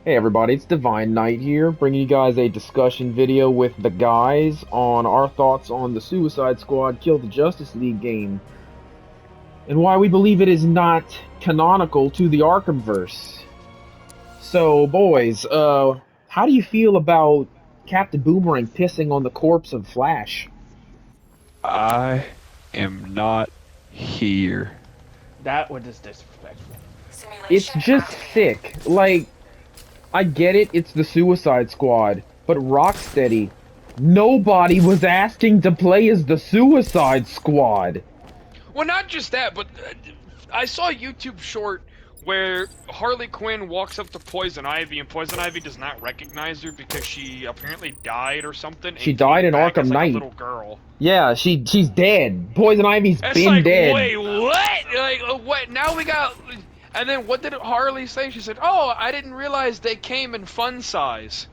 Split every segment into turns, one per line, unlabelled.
Hey everybody, it's Divine Knight here, bringing you guys a discussion video with the guys on our thoughts on the Suicide Squad Kill the Justice League game, and why we believe it is not canonical to the Arkhamverse. So, boys, how do you feel about Captain Boomerang pissing on the corpse of Flash?
I am not here.
That was just disrespectful.
It's just sick. Like, I get it, it's the Suicide Squad, but Rocksteady, nobody was asking to play as the Suicide Squad.
Well, not just that, but I saw a YouTube short where Harley Quinn walks up to Poison Ivy, and Poison Ivy does not recognize her because she apparently died or something.
She died in Arkham Knight.
A little girl.
Yeah, she's dead. Poison Ivy's
It's
been
like,
dead.
Wait, what? Like, what? Now we got. And then what did Harley say? She said, "Oh, I didn't realize they came in fun size."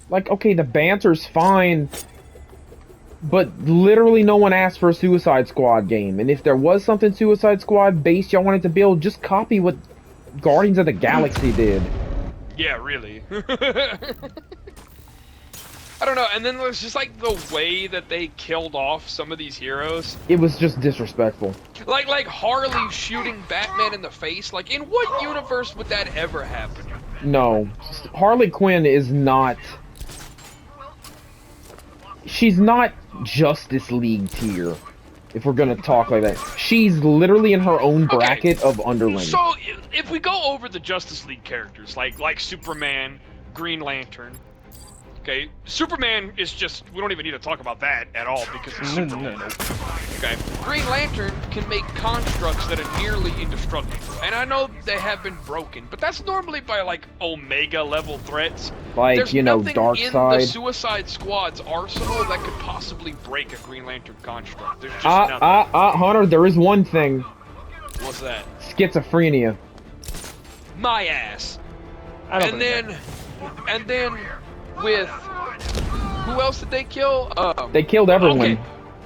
Like, okay, the banter's fine, but literally no one asked for a Suicide Squad game. And if there was something Suicide Squad based y'all wanted to build, just copy what Guardians of the Galaxy did.
Yeah, really. I don't know, and then there's just like the way that they killed off some of these heroes.
It was just disrespectful.
Like Harley shooting Batman in the face. Like, in what universe would that ever happen?
No. Harley Quinn is not... She's not Justice League tier, if we're gonna talk like that. She's literally in her own bracket of underling.
So, if we go over the Justice League characters, like Superman, Green Lantern... Okay, Superman is just, we don't even need to talk about that at all because it's Superman. Okay, Green Lantern can make constructs that are nearly indestructible. And I know they have been broken, but that's normally by like Omega level threats.
Like,
There's
you know,
nothing in
Darkseid.
the Suicide Squad's arsenal that could possibly break a Green Lantern construct. There's just nothing.
Hunter, there is one thing.
What's that?
Schizophrenia.
My ass. And then with who else did they kill?
They killed everyone.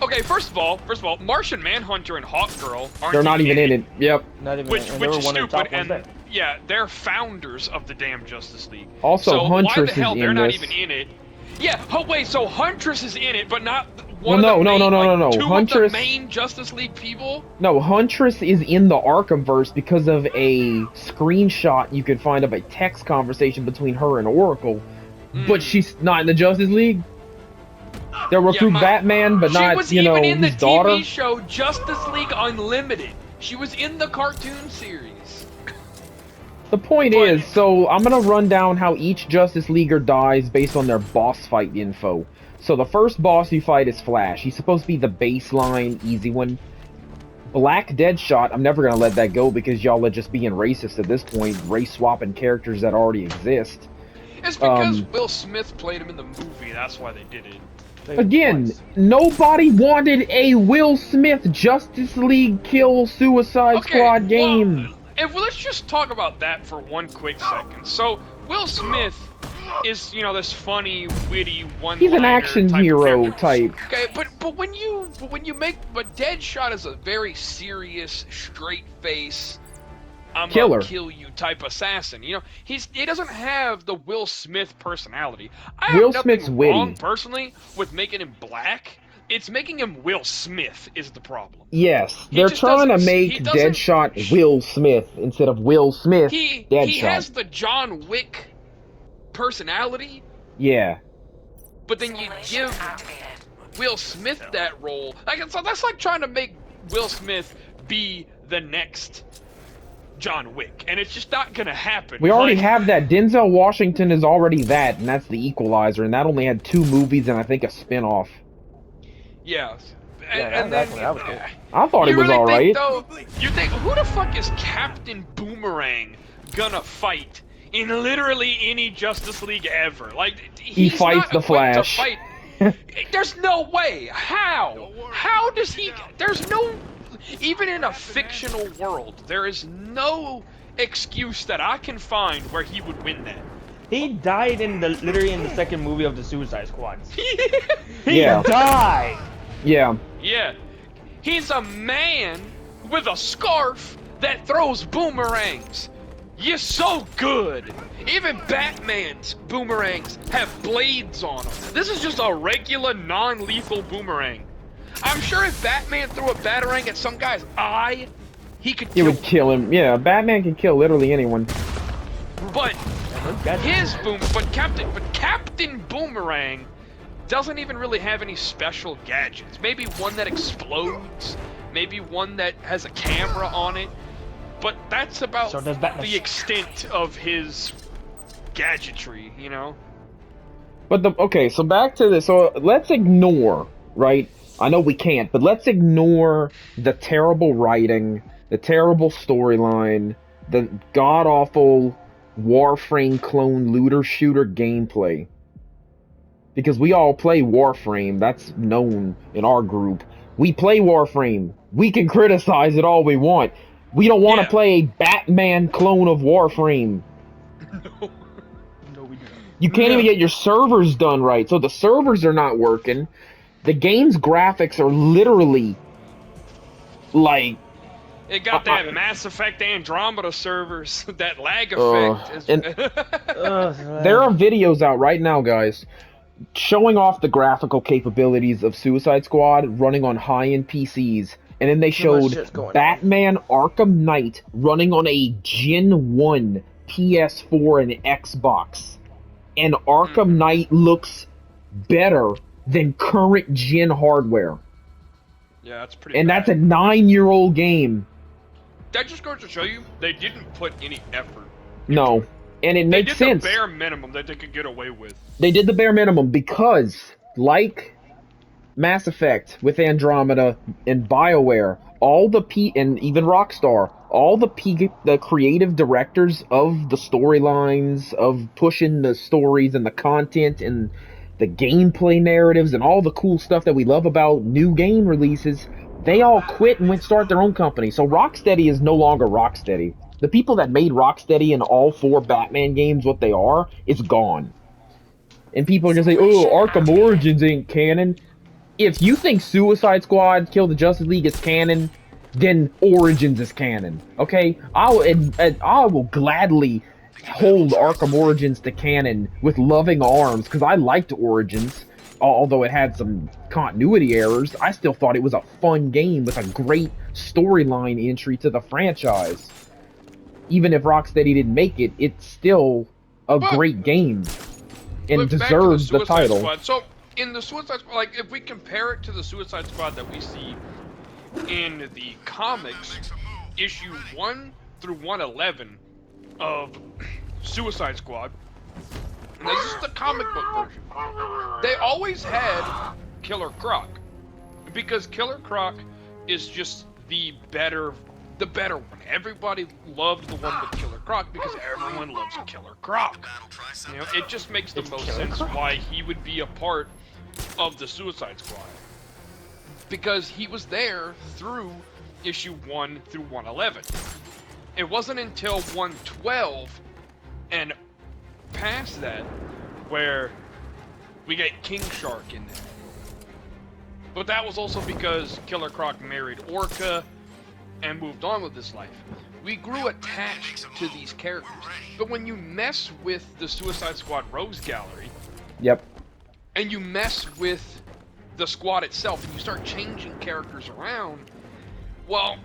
Okay. First of all, Martian Manhunter and Hawkgirl aren't.
They're not even in it. Yep.
Not even
Which
and they were
is
one of the top
stupid.
ones
And
there.
yeah, they're founders of the damn Justice League.
Also,
so
Huntress
why the hell
is
they're
in
not
this.
even in it? Yeah. Oh wait, so Huntress is in it, but not
Well,
one
no,
of the main,
no.
two
Huntress,
of the main Justice League people.
No, Huntress is in the Arkhamverse because of a screenshot you could find of a text conversation between her and Oracle. But she's not in the Justice League. They'll recruit Batman, but not, you know,
She was even in the
his daughter.
TV show Justice League Unlimited. She was in the cartoon series.
The point is, so I'm gonna run down how each Justice Leaguer dies based on their boss fight info. So the first boss you fight is Flash. He's supposed to be the baseline, easy one. Black Deadshot, I'm never gonna let that go because y'all are just being racist at this point, race-swapping characters that already exist.
It's because Will Smith played him in the movie, that's why they did it.
Again, nobody wanted a Will Smith Justice League Kill Suicide Squad game.
Well, let's just talk about that for one quick second. So, Will Smith is, you know, this funny, witty one.
He's an action hero type.
Okay, but when you Deadshot is a very serious, straight face, I'm
Killer.
gonna kill you type assassin. You know, he doesn't have the Will Smith personality.
Will Smith's witty.
Wrong personally with making him black. It's making him Will Smith is the problem.
Yes, they're trying to make Deadshot Will Smith instead of Will Smith Deadshot.
He has the John Wick personality.
Yeah.
But then you give Will Smith that role. So that's like trying to make Will Smith be the next John Wick, and it's just not gonna happen.
We already have that. Denzel Washington is already that, and that's the Equalizer, and that only had 2 movies and I think a spin-off.
Yeah.
And then that was cool.
I thought it was
really
alright.
You think, who the fuck is Captain Boomerang gonna fight in literally any Justice League ever? Like,
he fights the Flash.
There's no way. How? How does he? There's no. Even in a fictional world, there is no excuse that I can find where he would win that.
He died literally in the second movie of the Suicide Squad. He
Yeah.
died.
Yeah.
Yeah. He's a man with a scarf that throws boomerangs. You're so good! Even Batman's boomerangs have blades on them. This is just a regular, non-lethal boomerang. I'm sure if Batman threw a batarang at some guy's eye, he could kill him.
It would kill him. Yeah, Batman can kill literally anyone.
But Captain Boomerang doesn't even really have any special gadgets. Maybe one that explodes, maybe one that has a camera on it. But that's about the extent of his gadgetry, you know?
But okay, so back to this. So let's ignore, right? I know we can't, but let's ignore the terrible writing, the terrible storyline, the god-awful Warframe clone looter shooter gameplay. Because we all play Warframe, that's known in our group. We play Warframe. We can criticize it all we want. We don't want to play a Batman clone of Warframe.
No. No, we don't.
You can't even get your servers done right, so the servers are not working. The game's graphics are literally like...
It got that Mass Effect Andromeda servers, that lag effect.
There are videos out right now, guys, showing off the graphical capabilities of Suicide Squad running on high-end PCs. And then they showed Batman Arkham Knight running on a Gen 1 PS4 and Xbox. And Arkham Knight looks better than current gen hardware.
Yeah, that's pretty
And
bad.
that's a 9-year-old game.
That just goes to show you, they didn't put any effort.
No. And it makes sense.
They did the bare minimum that they could get away with.
They did the bare minimum because, like Mass Effect with Andromeda and BioWare, and even Rockstar, all the creative directors of the storylines, of pushing the stories and the content and the gameplay narratives and all the cool stuff that we love about new game releases, they all quit and went start their own company. So Rocksteady is no longer Rocksteady. The people that made Rocksteady in all 4 Batman games what they are, it's gone. And people are gonna say, oh, Arkham Origins ain't canon. If you think Suicide Squad Kill the Justice League is canon, then Origins is canon. Okay? I will gladly hold Arkham Origins to canon with loving arms, because I liked Origins. Although it had some continuity errors, I still thought it was a fun game with a great storyline entry to the franchise. Even if Rocksteady didn't make it, it's still a great game. And deserves the title.
Squad. So, in the Suicide Squad, like, if we compare it to the Suicide Squad that we see in the comics, issue 1 through 111 of Suicide Squad, and this is the comic book version, they always had Killer Croc, because Killer Croc is just the better one. Everybody loved the one with Killer Croc because everyone loves Killer Croc. You know, it just makes the most sense why he would be a part of the Suicide Squad, because he was there through issue 1 through 111. It wasn't until 112 and past that where we get King Shark in there. But that was also because Killer Croc married Orca and moved on with his life. We grew attached to these characters. But when you mess with the Suicide Squad Rogues Gallery,
yep,
and you mess with the squad itself, and you start changing characters around, well,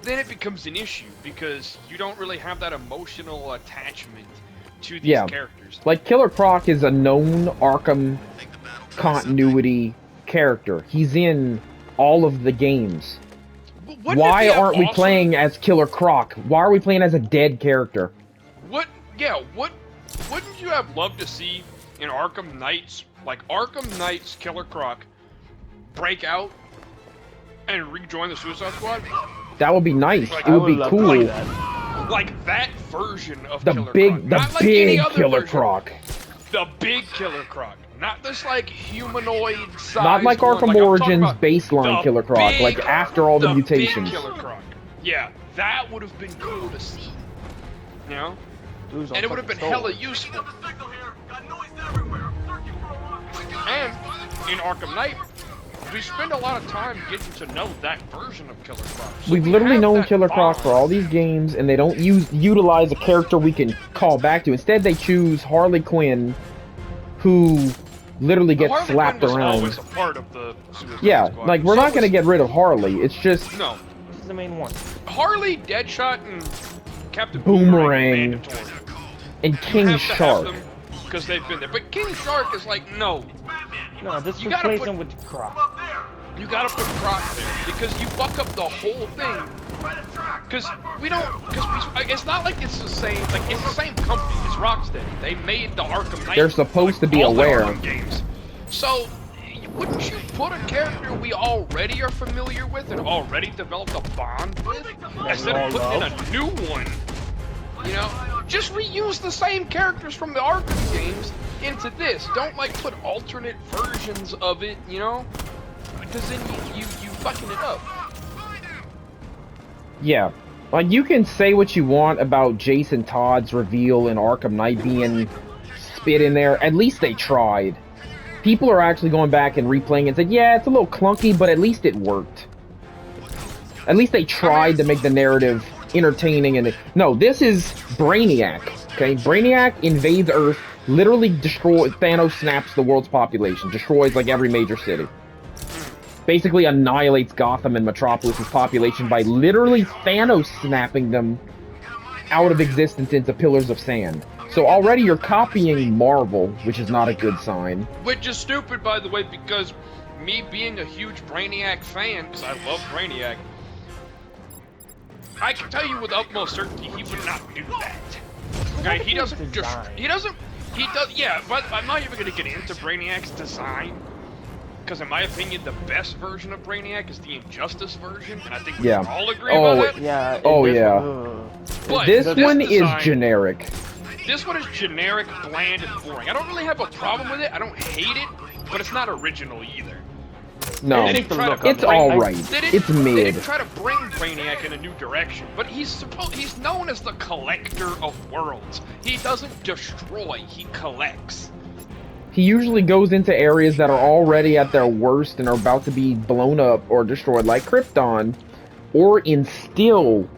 then it becomes an issue, because you don't really have that emotional attachment to these characters.
Like, Killer Croc is a known Arkham continuity character. He's in all of the games. Why aren't we playing as Killer Croc? Why are we playing as a dead character?
Wouldn't you have loved to see in Arkham Knights, like Arkham Knights Killer Croc, break out and rejoin the Suicide Squad?
That would be nice.
Like,
it would be cool.
Like that version of
the
Killer
big,
Croc.
the
Not like
big
any other
Killer
version.
Croc.
The big Killer Croc. Not this, like, humanoid size.
Not like Arkham
like,
Origins baseline Killer Croc,
big,
like after all the mutations.
Big Killer Croc. Yeah, that would have been cool to see. You know? And it would have been hella useful. And in Arkham Knight, we spend a lot of time getting to know that version of Killer Croc. So
We've
we
literally
have
known
that
Killer Croc
bond.
for all these games, and they don't utilize a character we can call back to. Instead, they choose Harley Quinn, who literally gets
Harley
slapped
Quinn was
around.
always a part of the Suicide
Yeah,
Squad.
like, we're
So
not gonna
was-
get rid of Harley. It's just
No.
She's the main one.
Harley, Deadshot, and Captain
Boomerang.
mandatory.
and
You
King
have to have
Shark.
them because they've been there. But King Shark is like, no.
No, just
You gotta
replace
put-
him with Croc.
You gotta put Croc there because you fuck up the whole thing. Because it's not like it's the same. Like it's the same company. It's Rocksteady. They made the Arkham Knight.
They're supposed to be
all the
aware.
Arkham games. So wouldn't you put a character we already are familiar with and already developed a bond with instead of putting in a new one? You know, just reuse the same characters from the Arkham games into this. Don't like put alternate versions of it. You know. Because then you fucking it up.
Yeah. Like, you can say what you want about Jason Todd's reveal in Arkham Knight being spit in there. At least they tried. People are actually going back and replaying and said, yeah, it's a little clunky, but at least it worked. At least they tried to make the narrative entertaining. And no, this is Brainiac. Okay, Brainiac invades Earth, literally destroys. Thanos snaps the world's population, destroys like every major city. Basically annihilates Gotham and Metropolis's population by literally Thanos snapping them out of existence into pillars of sand. So already you're copying Marvel, which is not a good sign.
Which is stupid, by the way, because me being a huge Brainiac fan, because I love Brainiac, I can tell you with utmost certainty he would not do that. Okay, he doesn't just, yeah, but I'm not even going to get into Brainiac's design. Because in my opinion, the best version of Brainiac is the Injustice version, and I think we all agree about that.
Yeah.
Oh, yeah.
But
This one
design,
is generic.
This one is generic, bland, and boring. I don't really have a problem with it. I don't hate it, but it's not original either.
No,
They didn't try to
it's
bring-
alright.
they didn't-
It's
They
mid.
didn't try to bring Brainiac in a new direction, but he's known as the collector of worlds. He doesn't destroy, he collects.
He usually goes into areas that are already at their worst and are about to be blown up or destroyed, like Krypton, or instill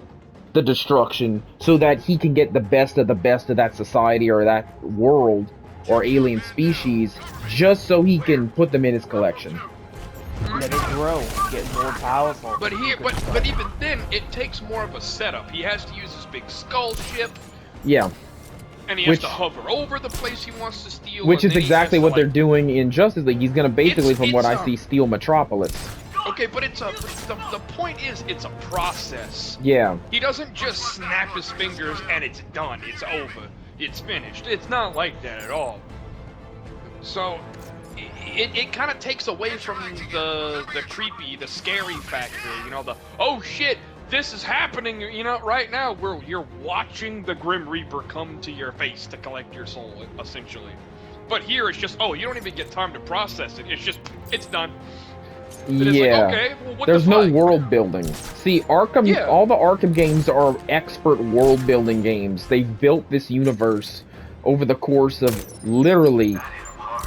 the destruction so that he can get the best of that society or that world or alien species, just so he can put them in his collection.
Let it grow, get more powerful.
But even then, it takes more of a setup. He has to use his big skull ship,
Yeah,
and he has to hover over the place he wants to steal.
which
and
is
then he
exactly
has to,
what they're doing in Justice League. He's gonna basically, from what I
it's,
see, steal Metropolis.
Okay, but the point is, it's a process.
Yeah.
He doesn't just snap his fingers and it's done. It's over. It's finished. It's not like that at all. So, it kind of takes away from the creepy, the scary factor. You know, the oh shit, this is happening. You know, right now where you're watching the Grim Reaper come to your face to collect your soul, essentially. But here it's just, oh, you don't even get time to process it. It's just, it's done. It's
Yeah.
like, okay, well, what
There's
the
no
fuck?
world building. See, Arkham,
Yeah.
all the Arkham games are expert world building games. They've built this universe over the course of literally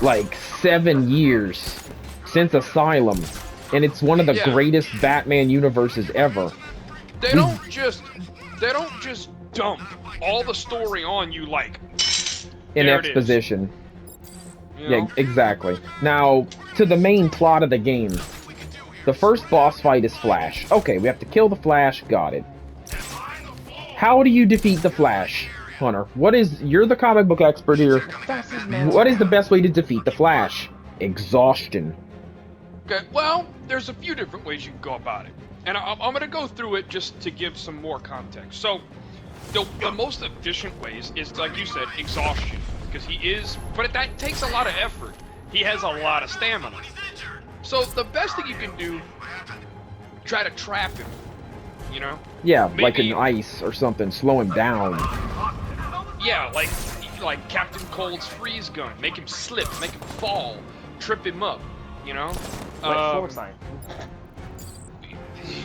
like 7 years since Asylum, and it's one of the
Yeah.
greatest Batman universes ever.
They don't just dump all the story on you like
In
there it is.
exposition.
You
Yeah,
know?
exactly. Now, to the main plot of the game. The first boss fight is Flash. Okay, we have to kill the Flash, got it. How do you defeat the Flash, Hunter? You're the comic book expert here. What is the best way to defeat the Flash? Exhaustion.
Okay, well, there's a few different ways you can go about it. And I'm going to go through it just to give some more context. So, the most efficient ways is, like you said, exhaustion. Because but that takes a lot of effort. He has a lot of stamina. So, the best thing you can do, try to trap him. You know?
Yeah, like
Maybe-
an ice or something, slow him down.
Yeah, like Captain Cold's freeze gun. Make him slip, make him fall, trip him up, you know?
Like Sword Sign.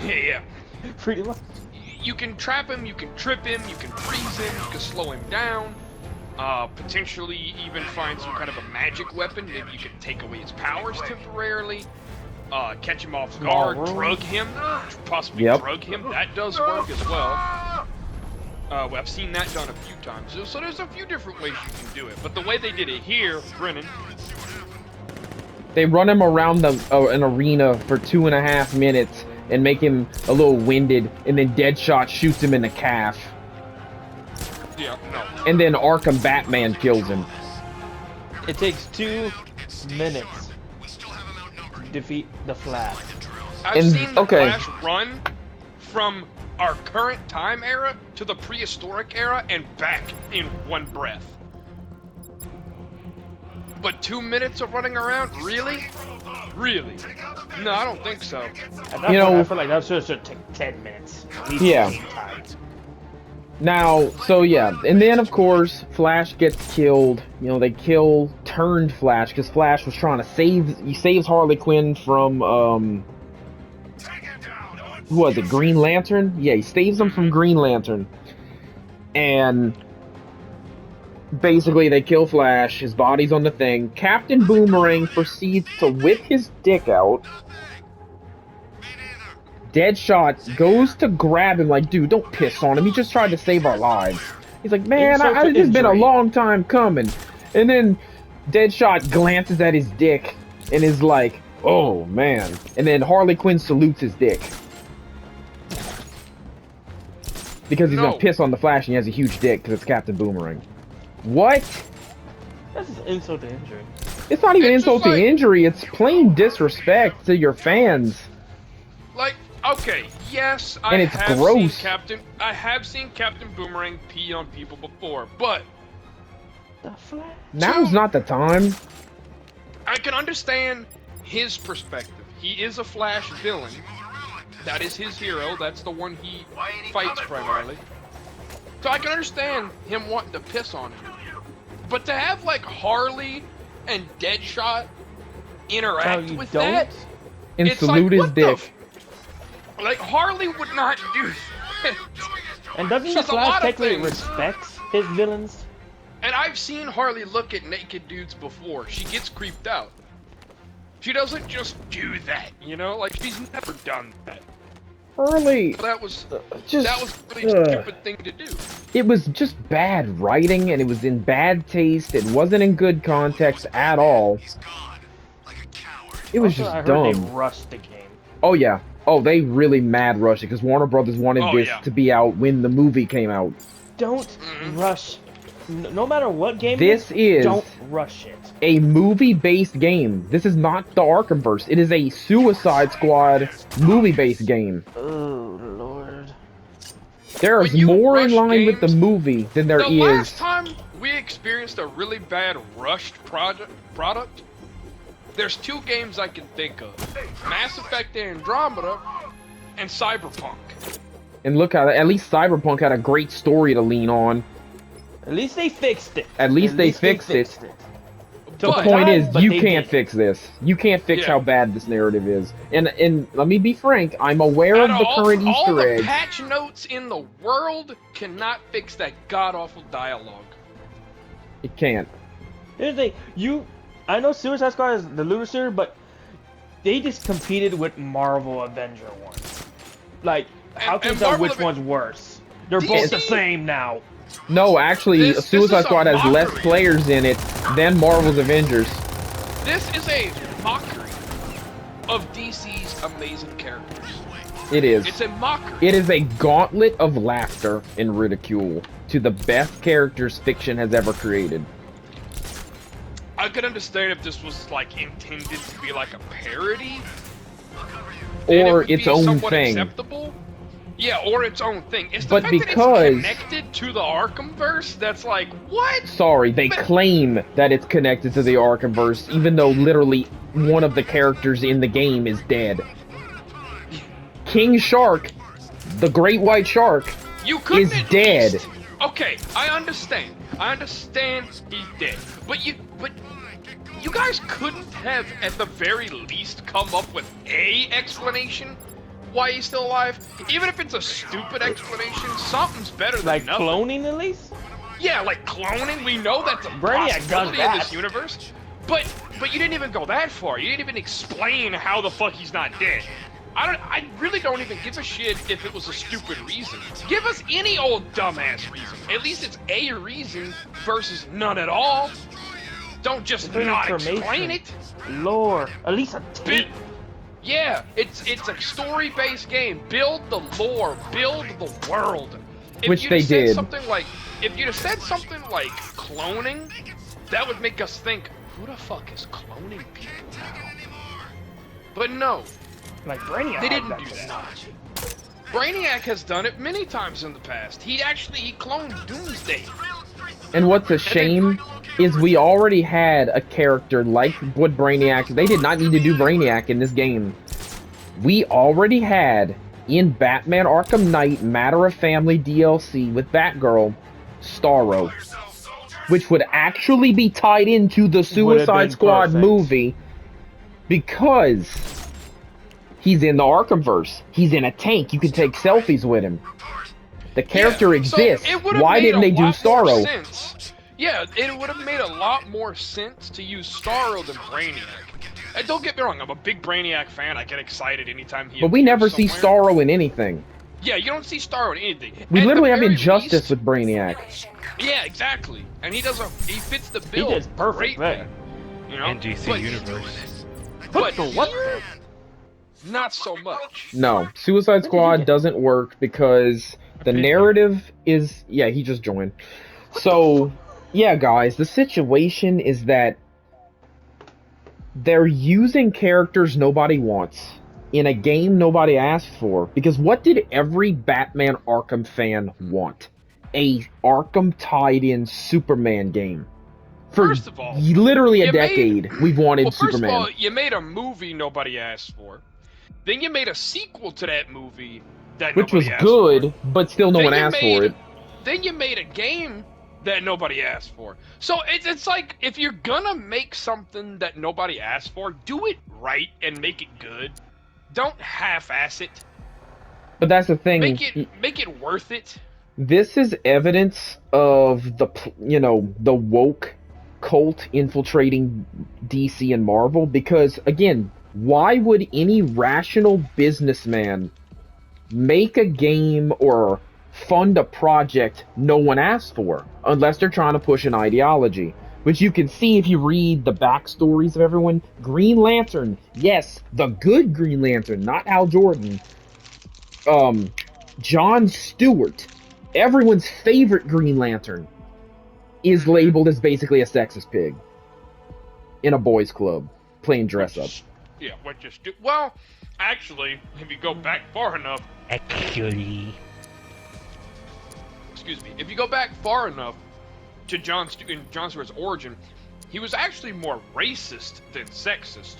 Yeah.
Pretty much.
You can trap him, you can trip him, you can freeze him, you can slow him down. Potentially even find some kind of a magic weapon. Maybe you can take away his powers temporarily. catch him off guard, drug him, possibly drug him. That does work as well. I've seen that done a few times. So there's a few different ways you can do it. But the way they did it here, Brennan.
They run him around an arena for 2.5 minutes and make him a little winded, and then Deadshot shoots him in the calf.
Yeah, no.
And then Arkham Batman kills him.
It takes 2 minutes to defeat the Flash.
I've seen the Flash run from our current time era to the prehistoric era and back in one breath. But 2 minutes of running around? Really? Really? No, I don't think so.
At that point, I feel like that should take 10 minutes.
Yeah. Now, so yeah, and then of course, Flash gets killed. You know, they kill turned Flash because Flash was trying to he saves Harley Quinn from, who was it, Green Lantern? Yeah, he saves him from Green Lantern. And basically, they kill Flash, his body's on the thing. Captain Boomerang proceeds to whip his dick out. Deadshot goes to grab him like, dude, don't piss on him. He just tried to save our lives. He's like, man, it's been a long time coming. And then Deadshot glances at his dick and is like, oh, man. And then Harley Quinn salutes his dick. Because he's gonna piss on the Flash and he has a huge dick because it's Captain Boomerang. What?
That's just insult to injury.
It's not even insult to injury, it's plain disrespect to your fans.
Like, okay, yes, I have seen Captain Boomerang pee on people before, but
the Flash.
Now's not the time.
I can understand his perspective. He is a Flash villain. That is his hero. That's the one he fights primarily. So I can understand him wanting to piss on him. But to have, like, Harley and Deadshot interact with that...
And salute his dick.
Like, Harley would not do that.
And doesn't the Flash technically respects his villains?
And I've seen Harley look at naked dudes before. She gets creeped out. She doesn't just do that, you know? Like, she's never done that.
Harley...
That was a really stupid thing to do.
It was just bad writing, and it was in bad taste. It wasn't in good context at all. It was just dumb.
I heard they rushed the game.
Oh, yeah. Oh, they really mad rushed it, because Warner Brothers wanted this to be out when the movie came out.
Don't rush. No matter what game
this is,
don't rush it.
A movie-based game. This is not the Arkhamverse. It is a Suicide Squad movie-based game.
Oh, Lord.
There is more in line with the movie than there is...
The last time we experienced a really bad rushed product, there's 2 games I can think of. Mass Effect Andromeda and Cyberpunk.
And look how at least Cyberpunk had a great story to lean on.
At least they fixed it.
At least they fixed it. The point is, you can't fix this. You can't fix how bad this narrative is. And let me be frank, I'm aware of the current Easter eggs.
All the patch notes in the world cannot fix that god-awful dialogue.
It can't.
Here's the thing, I know Suicide Squad is the loser, but they just competed with Marvel Avenger ones. Like, how can you tell which one's worse? They're both the same now.
No, actually, Suicide Squad has less players in it than Marvel's Avengers.
This is a mockery of DC's amazing characters.
It is.
It's a mockery.
It is a gauntlet of laughter and ridicule to the best characters fiction has ever created.
I could understand if this was, like, intended to be like a parody.
Or its own thing.
Acceptable. Yeah, or its own thing. It's the
but
fact
because
that it's connected to the Arkhamverse, that's like, what?
Sorry, they claim that it's connected to the Arkhamverse, even though literally one of the characters in the game is dead. King Shark, the Great White Shark, is dead.
Okay, I understand. I understand he's dead. But you guys couldn't have, at the very least, come up with a explanation why he's still alive? Even if it's a stupid explanation, something's better than
like
nothing.
Like cloning, at least?
Yeah, like cloning. We know that's a possibility in this universe. But But you didn't even go that far. You didn't even explain how the fuck he's not dead. I really don't even give a shit if it was a stupid reason. Give us any old dumbass reason. At least it's a reason versus none at all. Don't just not explain it.
Lore. At least a tape.
Yeah, it's a story-based game. Build the lore. Build the world.
Which they did.
If you'd have said something like cloning, that would make us think, who the fuck is cloning people now? But no.
Like Brainiac.
They didn't do that. Brainiac has done it many times in the past. He cloned Doomsday.
And what's a shame is we already had a character like what Brainiac. They did not need to do Brainiac in this game. We already had in Batman Arkham Knight Matter of Family DLC with Batgirl, Starro, which would actually be tied into the Suicide Squad movie because he's in the Arkhamverse. He's in a tank. You can take selfies with him. The character exists.
So
why didn't they do Starro?
Yeah, it would have made a lot more sense to use Starro than Brainiac. And don't get me wrong, I'm a big Brainiac fan. I get excited anytime he.
But we never see Starro in anything.
Yeah, you don't see Starro in anything.
We literally have Injustice with Brainiac.
Yeah, exactly. And he fits the bill.
He does perfect,
man. You know,
in DC Universe.
But what? Not so much.
No, Suicide Squad doesn't work because the narrative is... Yeah, he just joined. So, yeah, guys, the situation is that they're using characters nobody wants in a game nobody asked for. Because what did every Batman Arkham fan want? A Arkham tied-in Superman game. For
first of all,
literally a decade, we've wanted Superman.
First of all, you made a movie nobody asked for. Then you made a sequel to that movie that
which was
asked
good,
for.
but still no one asked for it.
Then you made a game that nobody asked for. So it's like, if you're gonna make something that nobody asked for, do it right and make it good. Don't half-ass it.
But that's the thing.
Make it worth it.
This is evidence of the woke cult infiltrating DC and Marvel, because again, why would any rational businessman make a game or fund a project no one asked for, unless they're trying to push an ideology? Which you can see if you read the backstories of everyone. Green Lantern, yes, the good Green Lantern, not Hal Jordan. John Stewart, everyone's favorite Green Lantern, is labeled as basically a sexist pig in a boys' club playing dress up.
Yeah, well, actually, if you go back far enough. Excuse me. If you go back far enough to John Stewart's origin, he was actually more racist than sexist.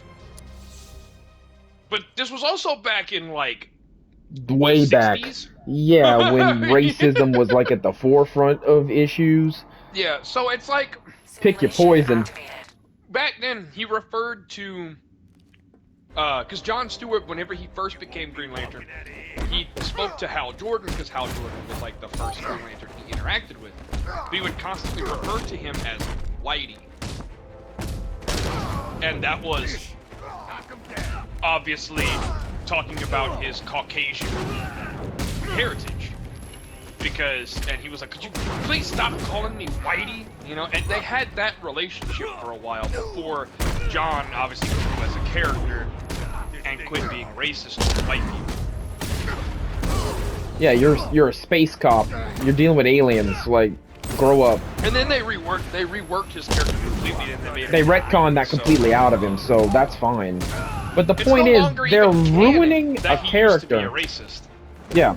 But this was also back in like
way
60s?
Back. Yeah, when racism was like at the forefront of issues.
Yeah, so it's like
pick your poison.
Back then, he referred to because John Stewart, whenever he first became Green Lantern, he spoke to Hal Jordan because Hal Jordan was like the first Green Lantern he interacted with. But he would constantly refer to him as Whitey. And that was obviously talking about his Caucasian heritage. And he was like, could you please stop calling me Whitey? You know, and they had that relationship for a while before John obviously grew as a character and quit being racist to white people.
Yeah, you're a space cop. You're dealing with aliens. Like, grow up.
And then they reworked his character completely, and
they retconned that completely out of him, so that's fine. But the point is, they're ruining a character.
Used to be a racist.
Yeah.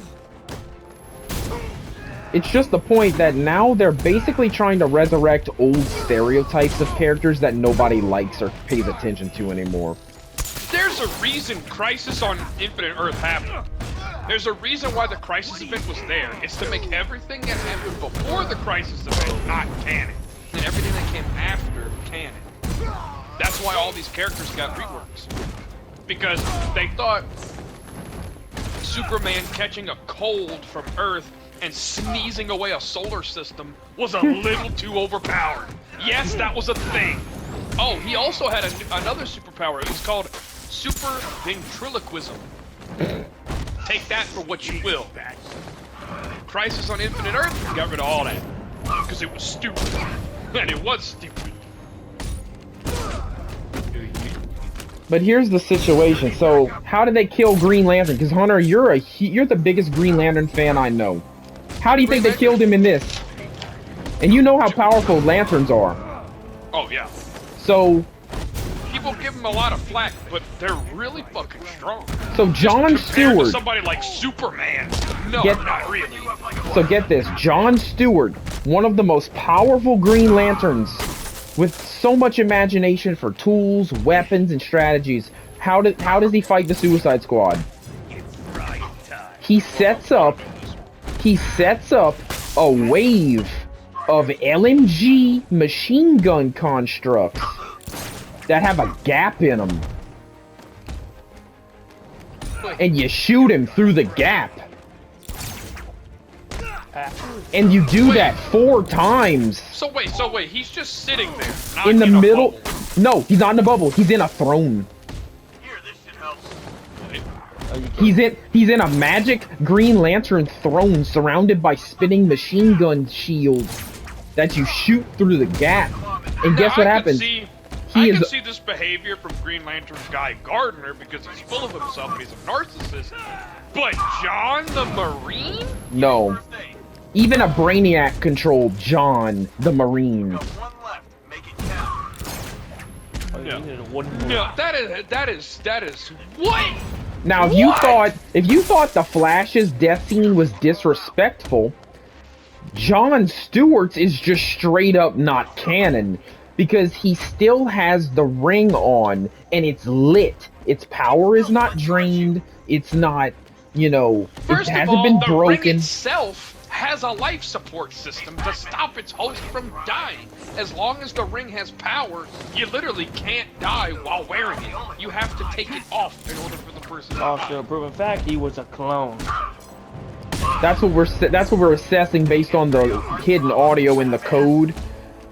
It's just the point that now they're basically trying to resurrect old stereotypes of characters that nobody likes or pays attention to anymore.
There's a reason Crisis on Infinite Earth happened. There's a reason why the Crisis event was there. It's to make everything that happened before the Crisis event not canon, and everything that came after canon. That's why all these characters got reworks. Because they thought Superman catching a cold from Earth and sneezing away a solar system was a little too overpowered. Yes, that was a thing. Oh, he also had another superpower. It was called super ventriloquism. Take that for what you will. Crisis on Infinite Earth got rid of all that because it was stupid, and it was stupid.
But here's the situation. So, how did they kill Green Lantern? Because Hunter, you're the biggest Green Lantern fan I know. How do you think they killed him in this? And you know how powerful lanterns are.
Oh yeah.
So
people give them a lot of flack, but they're really fucking strong.
So John Stewart,
somebody like Superman. No, not really.
So get this, John Stewart, one of the most powerful Green Lanterns, with so much imagination for tools, weapons, and strategies. How does he fight the Suicide Squad? He sets up a wave of LMG machine gun constructs that have a gap in them. And you shoot him through the gap. And you do that 4 times.
So wait, he's just sitting there. Not
in the middle.
Bubble.
No, he's not in a bubble. He's in a throne.
Here, this should help.
He's in a magic Green Lantern throne surrounded by spinning machine gun shields that you shoot through the gap. And guess what happens?
I can see this behavior from Green Lantern Guy Gardner because he's full of himself and he's a narcissist. But John the Marine?
No. Even a Brainiac controlled John the Marine.
No, that is what?
Now, if you thought the Flash's death scene was disrespectful, John Stewart's is just straight up not canon, because he still has the ring on and it's lit. Its power is not drained. It's not, you know,
First
it hasn't
of all,
been
the
broken.
ring itself has a life support system to stop its host from dying. As long as the ring has power, you literally can't die while wearing it. You have to take it off in order for the person to die.
Also, proven fact, he was a clone.
That's what we're assessing based on the hidden audio in the code.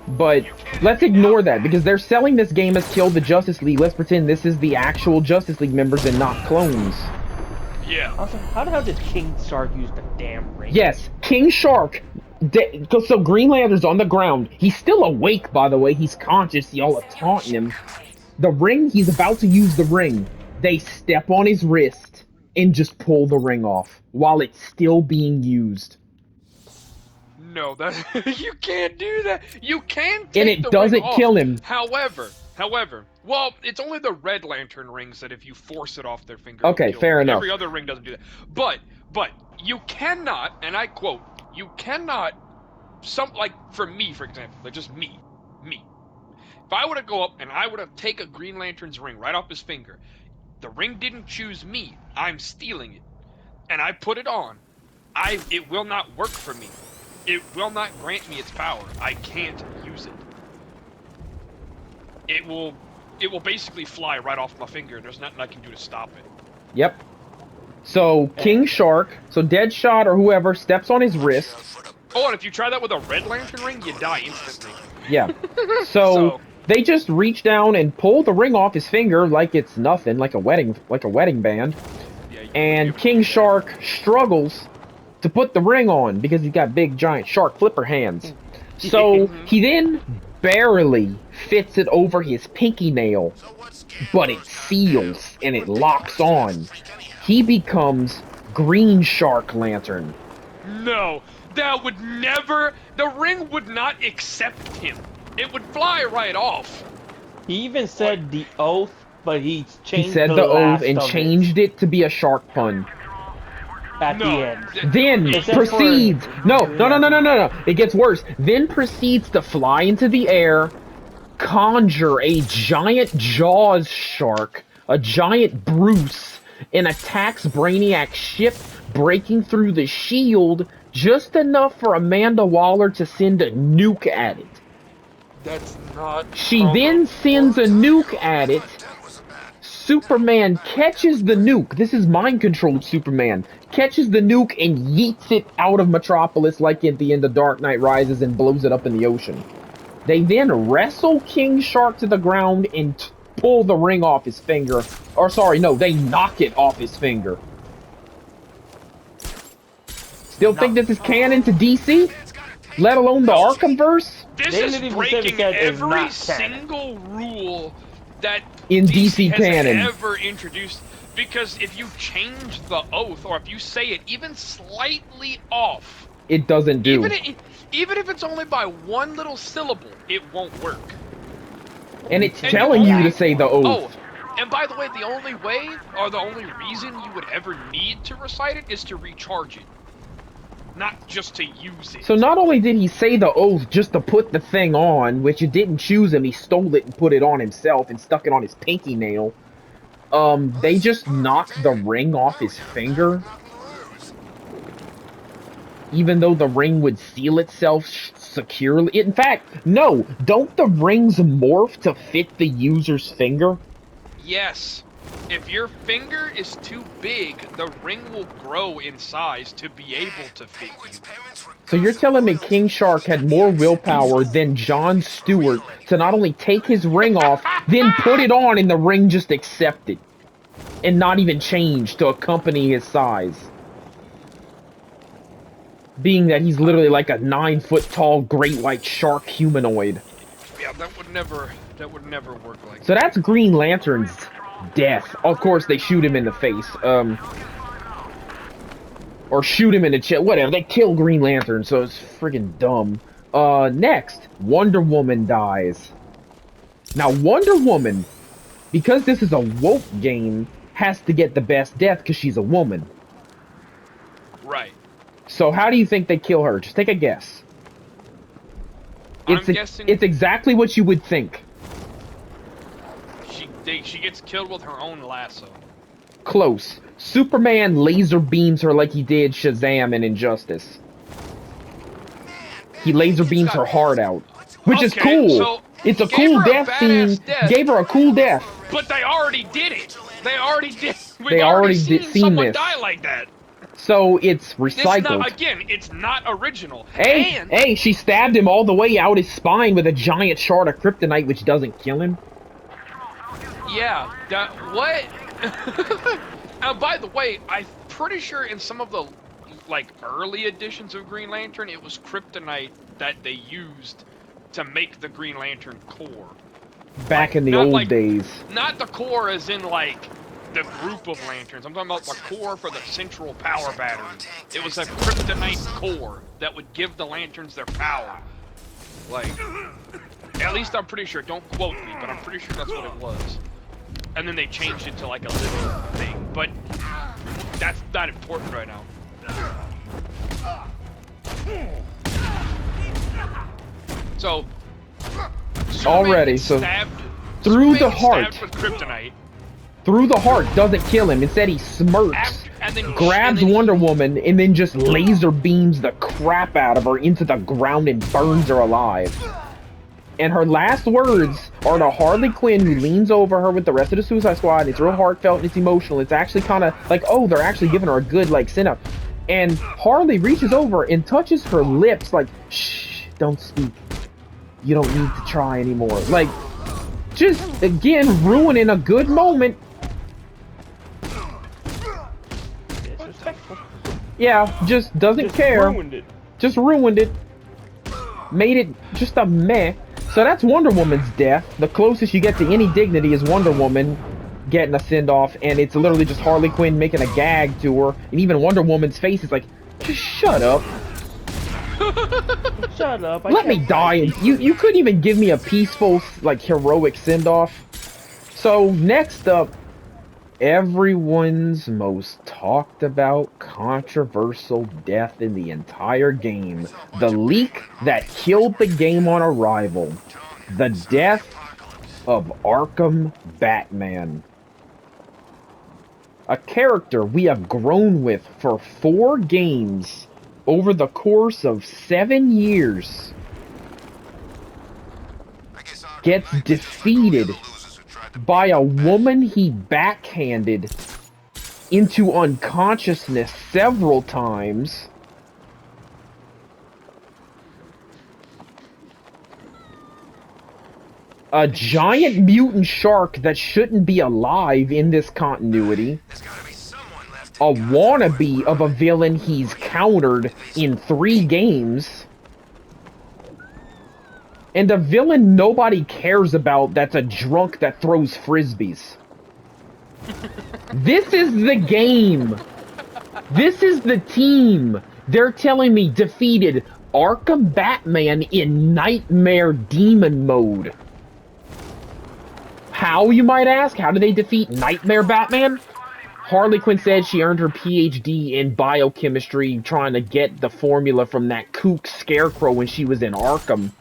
But let's ignore that because they're selling this game as Kill the Justice League. Let's pretend this is the actual Justice League members and not clones.
Yeah.
Also, how the hell did King Shark use the damn ring?
Yes, King Shark. So Green Lantern's on the ground. He's still awake, by the way. He's conscious. Y'all are taunting him. The ring, he's about to use the ring. They step on his wrist and just pull the ring off while it's still being used.
No, you can't do that. You can take
and it
the
doesn't
ring off.
kill him.
However, well, it's only the Red Lantern rings that if you force it off their finger.
Okay, fair enough.
Every other ring doesn't do that. But you cannot, and I quote, you cannot, for me, for example, like just me. If I were to go up and I were to take a Green Lantern's ring right off his finger, the ring didn't choose me. I'm stealing it, and I put it on. It will not work for me. It will not grant me its power. I can't use it. It will basically fly right off my finger. There's nothing I can do to stop it.
Yep. So King Shark, so Deadshot or whoever steps on his wrist.
Oh, and if you try that with a Red Lantern ring, you die instantly.
Yeah. So they just reach down and pull the ring off his finger like it's nothing, like a wedding band.
Yeah,
and King Shark struggles to put the ring on because he's got big giant shark flipper hands. So he then barely fits it over his pinky nail, but it seals and it locks on. He becomes Green Shark Lantern.
No, that would never, the ring would not accept him. It would fly right off.
He even said the oath, but he changed
He said the oath and changed it to be a shark pun.
At the end.
Then proceeds. No. It gets worse. Then proceeds to fly into the air, conjure a giant Jaws shark, a giant Bruce, and attacks Brainiac's ship, breaking through the shield just enough for Amanda Waller to send a nuke at it.
That's not.
She then sends a nuke at it. Superman catches the nuke. This is mind-controlled Superman. Catches the nuke and yeets it out of Metropolis like at the end of Dark Knight Rises and blows it up in the ocean. They then wrestle King Shark to the ground and pull the ring off his finger. Or sorry, no, they knock it off his finger. Still think this is canon to DC? Let alone the Arkhamverse?
This is breaking every single rule that
in
DC has
canon
ever introduced. Because if you change the oath, or if you say it even slightly off,
it doesn't do.
Even if it's only by one little syllable, it won't work.
And it's telling you to say the oath.
Oh, and by the way, the only way, or the only reason you would ever need to recite it is to recharge it. Not just to use it.
So not only did he say the oath just to put the thing on, which it didn't choose him, he stole it and put it on himself and stuck it on his pinky nail. They just knocked the ring off his finger. Even though the ring would seal itself securely. In fact, no, don't the rings morph to fit the user's finger?
Yes. If your finger is too big, the ring will grow in size to be able to fit you.
So you're telling me King Shark had more willpower than Jon Stewart to not only take his ring off, then put it on and the ring just accepted. And not even change to accompany his size. Being that he's literally like a 9-foot-tall great white shark humanoid.
Yeah, that would never work like
So that's Green Lantern's death. Of course, they shoot him in the face. Or shoot him in the chest. Whatever. They kill Green Lantern, so it's friggin' dumb. Next, Wonder Woman dies. Now, Wonder Woman, because this is a woke game, has to get the best death because she's a woman.
Right.
So how do you think they kill her? Just take a guess.
I'm guessing
it's exactly what you would think.
She gets killed with her own lasso.
Close. Superman laser beams her like he did Shazam in Injustice. He laser beams her heart out. Which is cool. So it's a cool death scene. Gave her a cool death.
But they already did it. They already did.
We've already seen
someone die like that.
So it's recycled.
It's not original.
Hey, she stabbed him all the way out his spine with a giant shard of kryptonite, which doesn't kill him.
Yeah, what? By the way, I'm pretty sure in some of the early editions of Green Lantern, it was kryptonite that they used to make the Green Lantern core.
Back in the old days.
Not the core as in the group of lanterns. I'm talking about the core for the central power battery. It was a kryptonite core that would give the lanterns their power. At least I'm pretty sure. Don't quote me, but I'm pretty sure that's what it was. And then they changed it to a little thing. But that's not important right now. So
already, so through the heart.
With kryptonite.
Through the heart doesn't kill him. Instead, he smirks, grabs Wonder Woman, and then just laser beams the crap out of her into the ground and burns her alive. And her last words are to Harley Quinn, who leans over her with the rest of the Suicide Squad. It's real heartfelt and it's emotional. It's actually kind of like, oh, they're actually giving her a good, send-up. And Harley reaches over and touches her lips like, shh, don't speak. You don't need to try anymore. Just, again, ruining a good moment. Yeah, just doesn't care.
Ruined it.
Just ruined it. Made it just a meh. So that's Wonder Woman's death. The closest you get to any dignity is Wonder Woman getting a send-off, and it's literally just Harley Quinn making a gag to her, and even Wonder Woman's face is like, just shut up.
Shut up.
Let me die. You couldn't even give me a peaceful, heroic send-off. So, next up, everyone's most talked about controversial death in the entire game. The leak that killed the game on arrival. The death of Arkham Batman. A character we have grown with for 4 games over the course of 7 years gets defeated by a woman he backhanded into unconsciousness several times. A giant mutant shark that shouldn't be alive in this continuity. A wannabe of a villain he's countered in 3 games. And a villain nobody cares about that's a drunk that throws frisbees. This is the game. This is the team. They're telling me defeated Arkham Batman in Nightmare Demon mode. How, you might ask? How did they defeat Nightmare Batman? Harley Quinn said she earned her PhD in biochemistry trying to get the formula from that kook Scarecrow when she was in Arkham.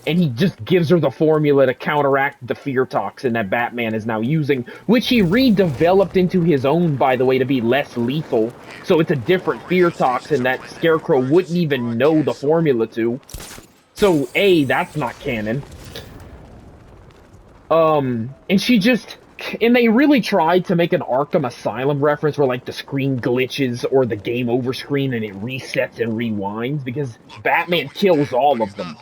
And he just gives her the formula to counteract the fear toxin that Batman is now using, which he redeveloped into his own, by the way, to be less lethal. So it's a different fear toxin that Scarecrow wouldn't even know the formula to. So, A, that's not canon. And she just... And they really tried to make an Arkham Asylum reference where, like, the screen glitches or the game over screen and it resets and rewinds, because Batman kills all of them.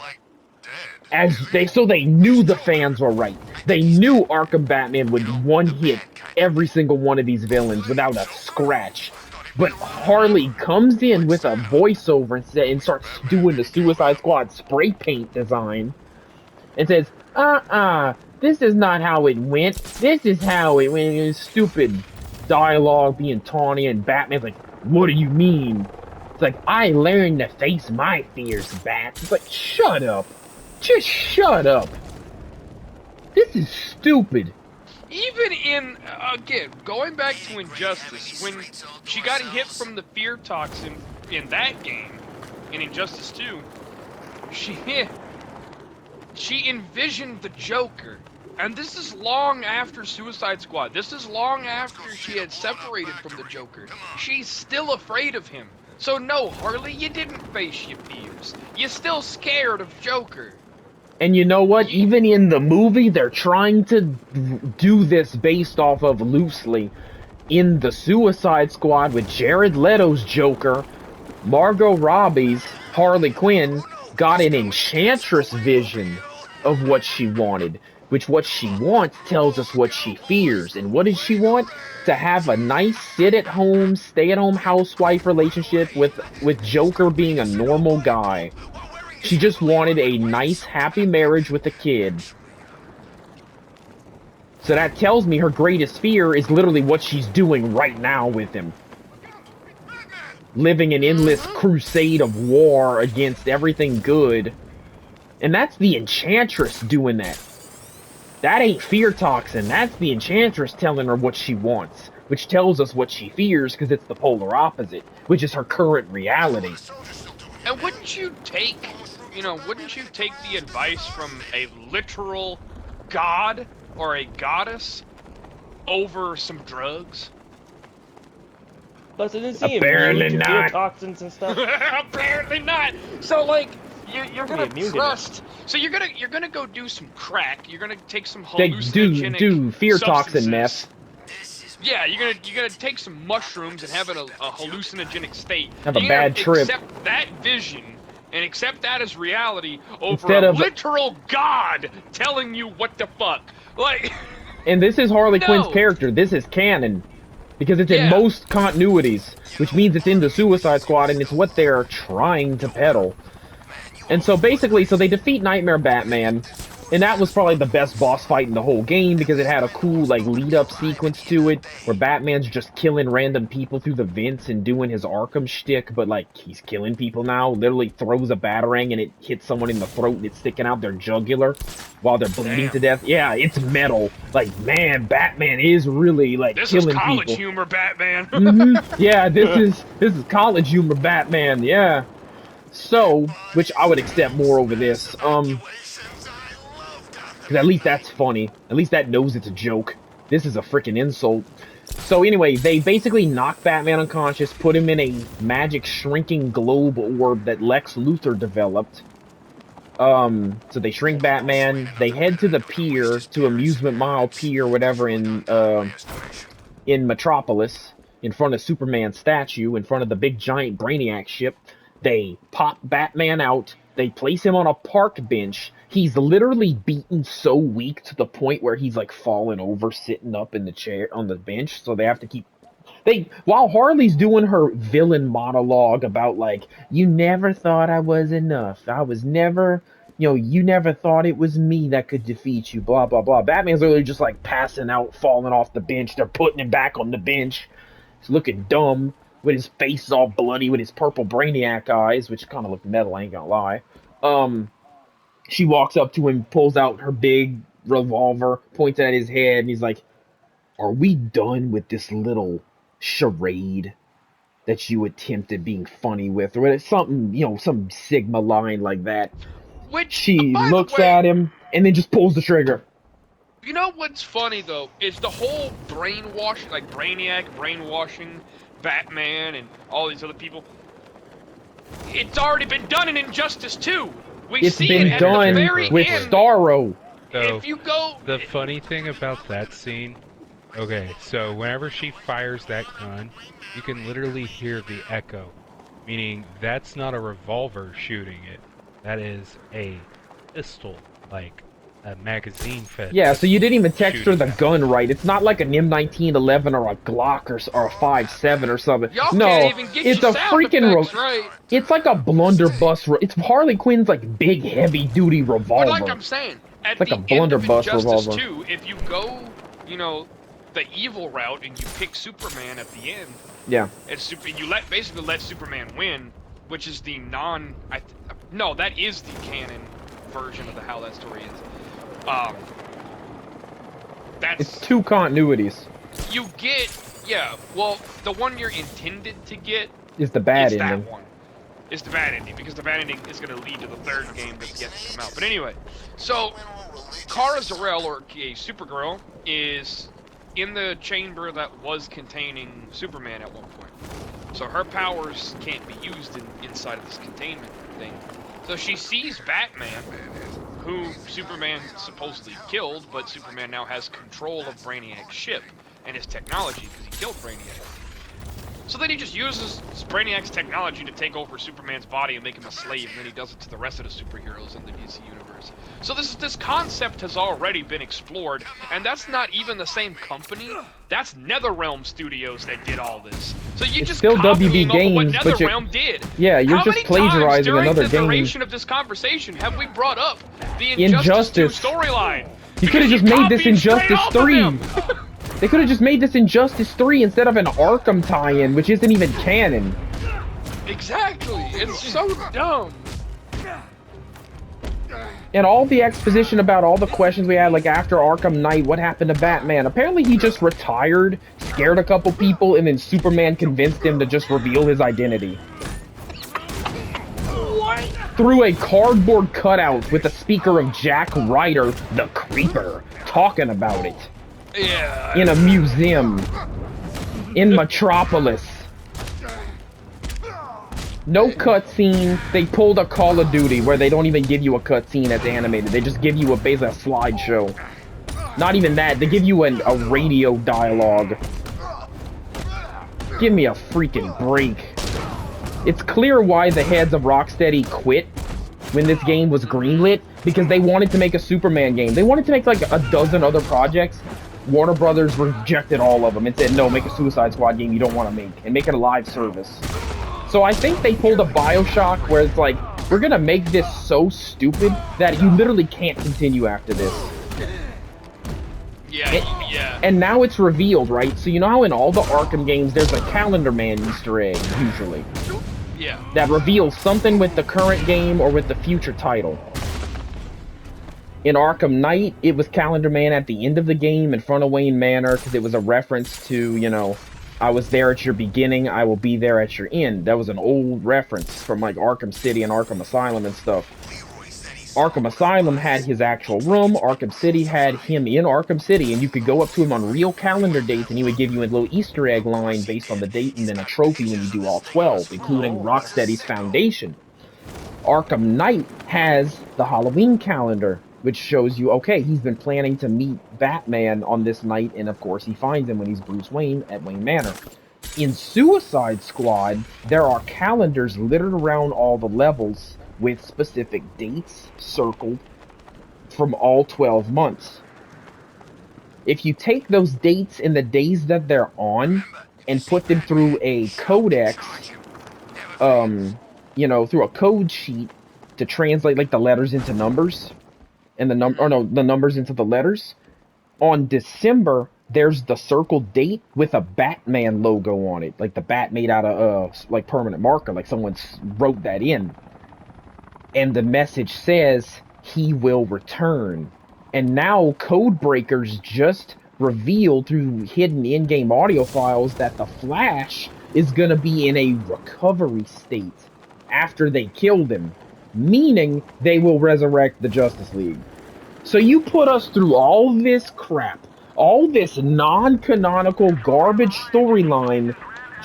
So they knew the fans were right. They knew Arkham Batman would one-hit every single one of these villains without a scratch. But Harley comes in with a voiceover and starts doing the Suicide Squad spray paint design. And says, this is not how it went. This is how it went. It was stupid dialogue being taunty, and Batman's like, what do you mean? It's like, I learned to face my fears, Bat. It's like, shut up. Just shut up. This is stupid.
Even in, again, going back to Injustice, when she got hit from the fear toxin in that game, in Injustice 2, she envisioned the Joker. And this is long after Suicide Squad. This is long after she had separated from the Joker. She's still afraid of him. So no, Harley, you didn't face your fears. You're still scared of Joker.
And you know what? Even in the movie, they're trying to do this based off of loosely. In the Suicide Squad with Jared Leto's Joker, Margot Robbie's Harley Quinn got an Enchantress vision of what she wanted. Which what she wants tells us what she fears. And what does she want? To have a nice sit-at-home, stay-at-home housewife relationship with Joker being a normal guy. She just wanted a nice, happy marriage with a kid. So that tells me her greatest fear is literally what she's doing right now with him. Living an endless crusade of war against everything good. And that's the Enchantress doing that. That ain't fear toxin, that's the Enchantress telling her what she wants. Which tells us what she fears, because it's the polar opposite. Which is her current reality.
And wouldn't you take the advice from a literal god or a goddess over some drugs?
Plus, isn't he
apparently
immune to
not.
fear toxins and stuff?
Apparently not. So like, you're gonna trust. So you're gonna go do some crack. You're gonna take some hallucinogenic
do fear
substances.
toxin meth.
Yeah, you're gonna take some mushrooms and have a hallucinogenic state.
Have a bad trip.
Accept that vision and accept that as reality over
Instead
a
of
literal god telling you what the fuck. Like.
And this is Harley Quinn's character. This is canon. Because it's in most continuities, which means it's in the Suicide Squad, and it's what they're trying to peddle. And so basically, they defeat Nightmare Batman, and that was probably the best boss fight in the whole game, because it had a cool, like, lead-up sequence to it, where Batman's just killing random people through the vents and doing his Arkham shtick, but, like, he's killing people now, literally throws a batarang and it hits someone in the throat and it's sticking out their jugular while they're bleeding to death. Yeah, it's metal. Like, man, Batman is really, like, killing people.
This is college humor, Batman.
Yeah, this is college humor, Batman, yeah. So, which I would accept more over this, because at least that's funny. At least that knows it's a joke. This is a freaking insult. So anyway, they basically knock Batman unconscious, put him in a magic shrinking globe orb that Lex Luthor developed. So they shrink Batman, they head to the pier, to Amusement Mile Pier, whatever, in Metropolis, in front of Superman's statue, in front of the big giant Brainiac ship. They pop Batman out, They place him on a park bench. He's literally beaten so weak to the point where he's like falling over, sitting up in the chair on the bench. So they have to keep. While Harley's doing her villain monologue about like, you never thought I was enough. I was never, you never thought it was me that could defeat you. Blah blah blah. Batman's literally just like passing out, falling off the bench. They're putting him back on the bench. He's looking dumb with his face all bloody with his purple Brainiac eyes, which kind of look metal. I ain't gonna lie. She walks up to him, pulls out her big revolver, points at his head, and he's like, "Are we done with this little charade that you attempted being funny with?" Or something, some Sigma line like that.
Which
she looks at him and then just pulls the trigger.
You know what's funny though is the whole brainwashing, like Brainiac brainwashing Batman and all these other people. It's already been done in Injustice 2.
It's been done with Starro.
So,
if you go,
the funny thing about that scene. Okay, so whenever she fires that gun, you can literally hear the echo, meaning that's not a revolver shooting it. That is a pistol, like a magazine fed.
Yeah, so you didn't even texture the gun right. It's not like an M1911 or a Glock or a 5.7 or something. No, it's a freaking
right.
It's like a blunderbuss. It's Harley Quinn's like big heavy duty revolver.
But like I'm saying, at
like
the
a blunderbuss
end of Injustice
revolver.
2, if you go, the evil route and you pick Superman at the end,
yeah,
you basically let Superman win, which is the no, that is the canon version of how that story is.
It's two continuities.
You get, well, the one you're intended to get
is the bad ending.
That one. It's the bad ending, because the bad ending is going to lead to the third game that's yet to come out. But anyway, so Kara Zor-El, or Supergirl, is in the chamber that was containing Superman at one point. So her powers can't be used inside of this containment thing. So she sees Batman, who Superman supposedly killed, but Superman now has control of Brainiac's ship and his technology because he killed Brainiac. So then he just uses Brainiac's technology to take over Superman's body and make him a slave, and then he does it to the rest of the superheroes in the DC universe. So this concept has already been explored, and that's not even the same company. That's NetherRealm Studios that did all this. So you just
still WB Games,
what NetherRealm did.
Yeah, you're just plagiarizing another game.
During the duration of this conversation, have we brought up the Injustice 2 storyline?
You could have just made this Injustice 3. They could have just made this Injustice 3 instead of an Arkham tie-in, which isn't even canon.
Exactly. It's so dumb.
And all the exposition about all the questions we had, like after Arkham Knight, what happened to Batman? Apparently he just retired, scared a couple people, and then Superman convinced him to just reveal his identity.
What?
Through a cardboard cutout with a speaker of Jack Ryder, the Creeper, talking about it.
Yeah.
In a museum. In Metropolis. No cutscene. They pulled a Call of Duty where they don't even give you a cutscene that's animated. They just give you basically a slideshow. Not even that. They give you a radio dialogue. Give me a freaking break. It's clear why the heads of Rocksteady quit when this game was greenlit, because they wanted to make a Superman game. They wanted to make like a dozen other projects. Warner Brothers rejected all of them and said, no, make a Suicide Squad game you don't want to make, and make it a live service. So I think they pulled a BioShock where it's like, we're gonna make this so stupid that you literally can't continue after this.
Yeah.
And now it's revealed, right? So you know how in all the Arkham games there's a Calendar Man Easter egg, usually?
Yeah.
That reveals something with the current game or with the future title. In Arkham Knight, it was Calendar Man at the end of the game in front of Wayne Manor, because it was a reference to, I was there at your beginning, I will be there at your end. That was an old reference from like Arkham City and Arkham Asylum and stuff. Arkham Asylum had his actual room, Arkham City had him in Arkham City, and you could go up to him on real calendar dates and he would give you a little Easter egg line based on the date and then a trophy when you do all 12, including Rocksteady's Foundation. Arkham Knight has the Halloween calendar, which shows you, okay, he's been planning to meet Batman on this night, and of course he finds him when he's Bruce Wayne at Wayne Manor. In Suicide Squad, there are calendars littered around all the levels with specific dates circled from all 12 months. If you take those dates and the days that they're on and put them through a codex, through a code sheet to translate like the letters into numbers and the numbers into the letters, on December there's the circled date with a Batman logo on it, like the bat made out of like permanent marker, like someone wrote that in, and the message says he will return. And now Codebreakers just revealed through hidden in-game audio files that the Flash is gonna be in a recovery state after they killed him, meaning they will resurrect the Justice League. So you put us through all this crap, all this non-canonical garbage storyline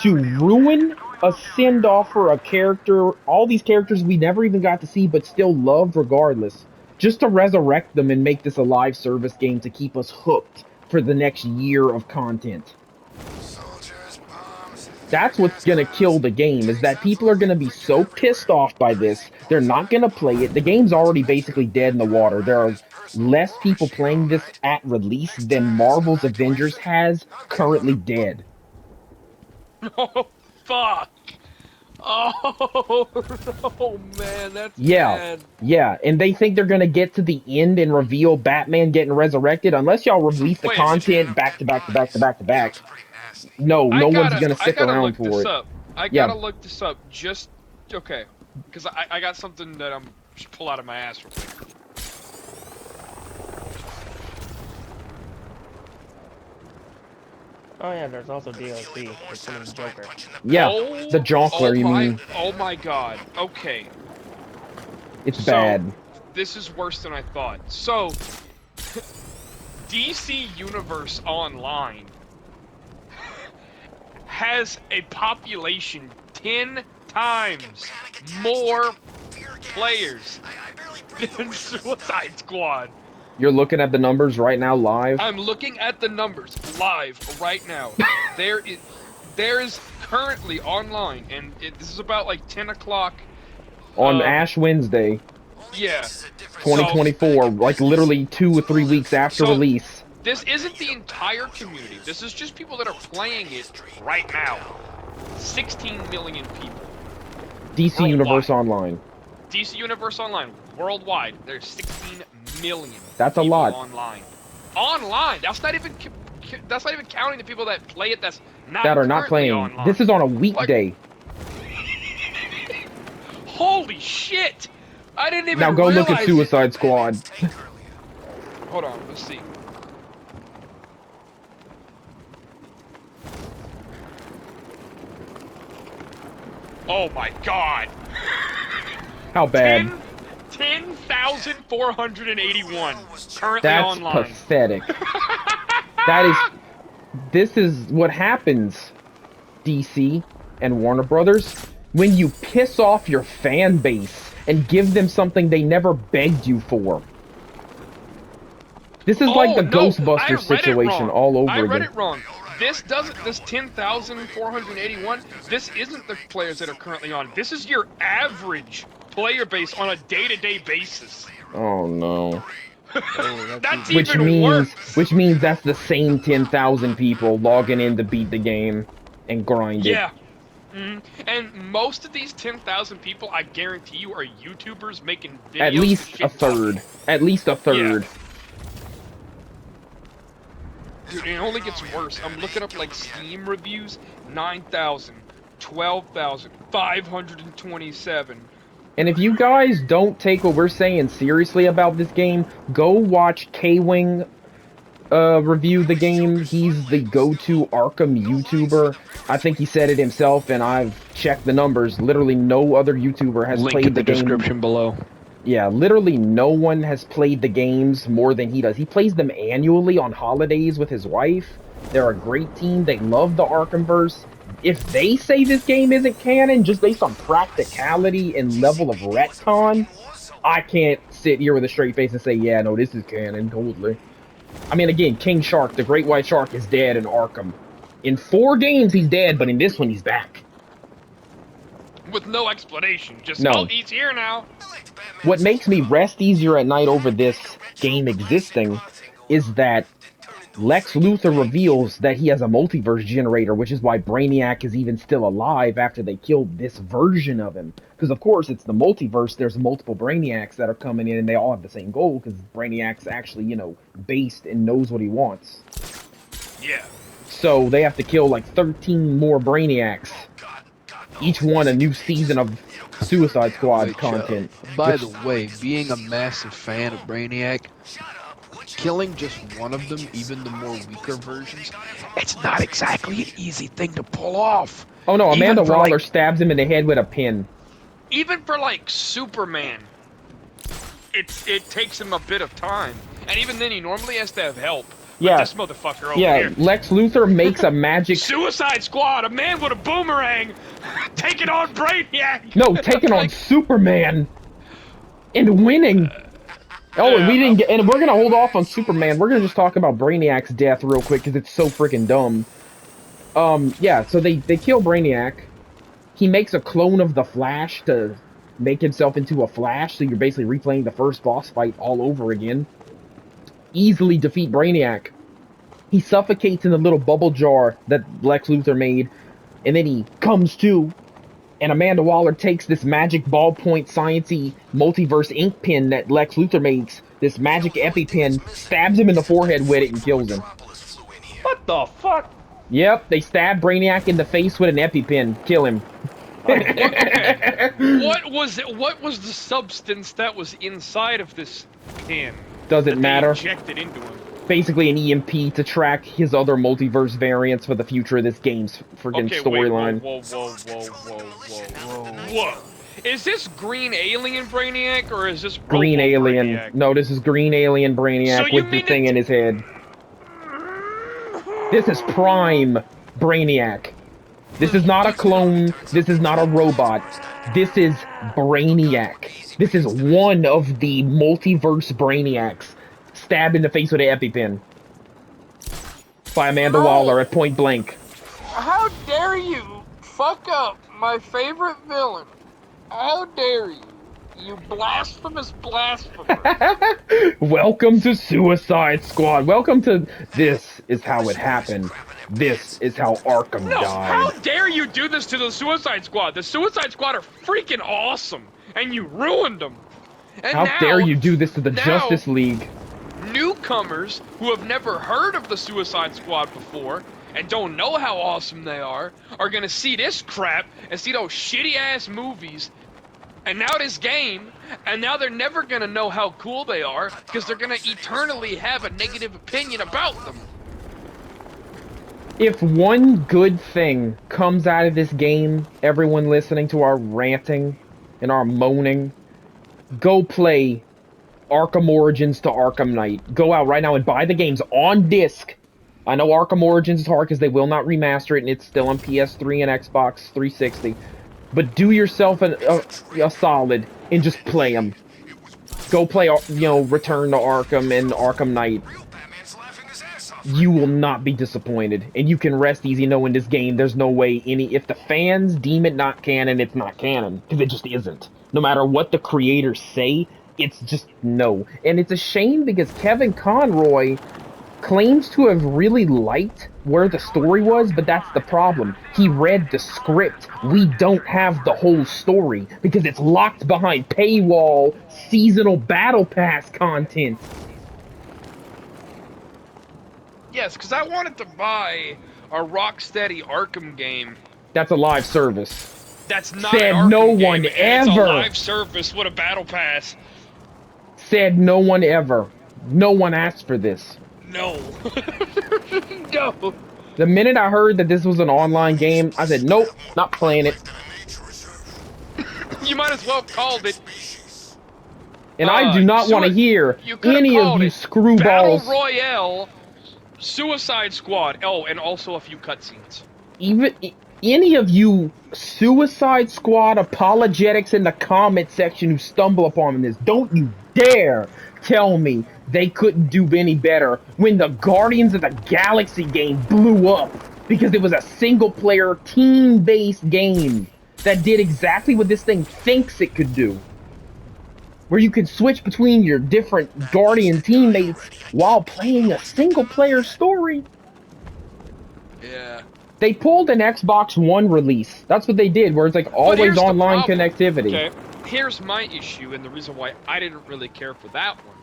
to ruin a send-off for a character, all these characters we never even got to see but still loved regardless, just to resurrect them and make this a live service game to keep us hooked for the next year of content. That's what's gonna kill the game, is that people are gonna be so pissed off by this, they're not gonna play it. The game's already basically dead in the water. There are less people playing this at release than Marvel's Avengers has currently dead.
Oh, fuck! Oh, no, man, that's
Yeah,
bad.
yeah, and they think they're gonna get to the end and reveal Batman getting resurrected. Unless y'all release the
Wait.
content back to back to back to back to back, no one's gonna stick around for it.
I gotta look this up. Just okay, because I got something that I'm just pull out of my ass real quick.
Oh yeah, there's also DLC. It's the Joker.
Yeah,
Oh,
the Jonkler, you mean?
Oh my god. Okay.
It's bad.
This is worse than I thought. So, DC Universe Online has a population 10 times more players than Suicide Squad.
You're looking at the numbers right now live?
I'm looking at the numbers live right now. there is currently online, and this is about like 10 o'clock.
On Ash Wednesday,
Yeah.
2024, like literally 2 or 3 weeks after release.
This isn't the entire community. This is just people that are playing it right now. 16 million people.
DC
Worldwide.
Universe Online.
DC Universe Online, worldwide, there's 16 million.
That's a lot.
Online. Online. That's not even counting the people that play it. That's not
That are not playing.
Online.
This is on a weekday.
Holy shit! I didn't even
Now go look at
realize
Suicide Squad.
Hold on, let's see. Oh my god!
How bad?
10,481 currently
That's
online.
pathetic. This is what happens, DC and Warner Brothers, when you piss off your fan base and give them something they never begged you for. This is like the Ghostbusters situation all over again.
I read it wrong. This 10,481, this isn't the players that are currently on. This is your average player base on a day-to-day basis.
Oh no.
That's
Which
even worse.
means that's the same 10,000 people logging in to beat the game and grind it.
Yeah. And most of these 10,000 people, I guarantee you, are YouTubers making videos.
At least a third. At least a third.
Yeah. Dude, it only gets worse. I'm looking up like Steam reviews. 9,000, 12,000, 527.
And if you guys don't take what we're saying seriously about this game, go watch K-Wing review the game. He's the go-to Arkham YouTuber. I think he said it himself, and I've checked the numbers. Literally no other YouTuber has played the game.
Link in the description below.
Yeah, literally no one has played the games more than he does. He plays them annually on holidays with his wife. They're a great team. They love the Arkhamverse. If they say this game isn't canon, just based on practicality and level of retcon, I can't sit here with a straight face and say, yeah, no, this is canon, totally. I mean, again, King Shark, the Great White Shark, is dead in Arkham. In 4 games, he's dead, but in this one, he's back.
with no explanation. Just,
No.
oh, he's here now.
What makes me rest easier at night over this game existing is that Lex Luthor reveals that he has a multiverse generator, which is why Brainiac is even still alive after they killed this version of him. Because, of course, it's the multiverse. There's multiple Brainiacs that are coming in, and they all have the same goal, because Brainiac's actually, you know, based and knows what he wants.
Yeah.
So they have to kill, like, 13 more Brainiacs. Each one a new season of Suicide Squad content.
By the way, being a massive fan of Brainiac, killing just one of them, even the more weaker versions, it's not exactly an easy thing to pull off.
Oh no, Amanda
Even for,
Waller
like,
stabs him in the head with a pin.
Even for, like, Superman, it takes him a bit of time. And even then, he normally has to have help.
Yeah.
But this motherfucker over
Yeah,
here.
Lex Luthor makes a magic...
Suicide Squad, a man with a boomerang, taking on Brainiac.
No, taking on Superman and winning. Oh, and we didn't get, and we're gonna hold off on Superman. We're gonna just talk about Brainiac's death real quick because it's so freaking dumb. Yeah. So they kill Brainiac. He makes a clone of the Flash to make himself into a Flash. So you're basically replaying the first boss fight all over again. Easily defeat Brainiac. He suffocates in the little bubble jar that Lex Luthor made, and then he comes to. And Amanda Waller takes this magic ballpoint sciencey multiverse ink pen that Lex Luthor makes, this magic EpiPen, stabs him in the forehead with it and kills him.
What the fuck?
Yep, they stab Brainiac in the face with an EpiPen. Kill him.
What was the substance that was inside of this pin?
Doesn't matter.
Injected into him.
Basically an EMP to track his other multiverse variants for the future of this game's friggin' storyline.
Whoa. Is this Green Alien Brainiac, or is this
Green
Robo
Alien.
Brainiac?
No, this is Green Alien Brainiac
So you
with the
mean
thing in his head. This is Prime Brainiac. This is not a clone. This is not a robot. This is Brainiac. This is one of the multiverse Brainiacs stabbed in the face with an EpiPen by Amanda Waller at point blank.
How dare you fuck up my favorite villain? How dare you? You blasphemous blasphemer.
Welcome to Suicide Squad. Welcome to This Is How It Happened. This is how Arkham
No, how
died.
dare you do this to the Suicide Squad? The Suicide Squad are freaking awesome, and you ruined them. And
How
now,
dare you do this to the
now-
Justice League?
Newcomers who have never heard of the Suicide Squad before and don't know how awesome they are gonna see this crap and see those shitty ass movies and now this game, and now they're never gonna know how cool they are because they're gonna eternally have a negative opinion about them.
If one good thing comes out of this game, everyone listening to our ranting and our moaning, go play Arkham Origins to Arkham Knight. Go out right now and buy the games on disc. I know Arkham Origins is hard because they will not remaster it and it's still on PS3 and Xbox 360. But do yourself a solid and just play them. Go play, Return to Arkham and Arkham Knight. You will not be disappointed. And you can rest easy knowing this game, there's no way if the fans deem it not canon, it's not canon. Because it just isn't. No matter what the creators say, it's just no. And it's a shame because Kevin Conroy claims to have really liked where the story was, but that's the problem. He read the script. We don't have the whole story because it's locked behind paywall seasonal battle pass content.
Yes, because I wanted to buy a Rocksteady Arkham game.
That's a live service.
That's not
Said
an Arkham
no
game,
one
and it's
ever.
a live service with a battle pass.
Said no one ever. No one asked for this.
No. No.
The minute I heard that this was an online game, I said, nope, not playing it.
You might as well have called it.
And I do not want to hear
you could've
any of
called
you
it
screwballs.
Battle Royale, Suicide Squad. Oh, and also a few cutscenes.
Any of you Suicide Squad apologetics in the comment section who stumble upon this, don't you dare tell me they couldn't do any better when the Guardians of the Galaxy game blew up because it was a single-player, team-based game. that did exactly what this thing thinks it could do. Where you can switch between your different Guardian teammates while playing a single-player story.
Yeah.
They pulled an Xbox One release. That's what they did, where it's like always online connectivity.
Okay, here's my issue, and the reason why I didn't really care for that one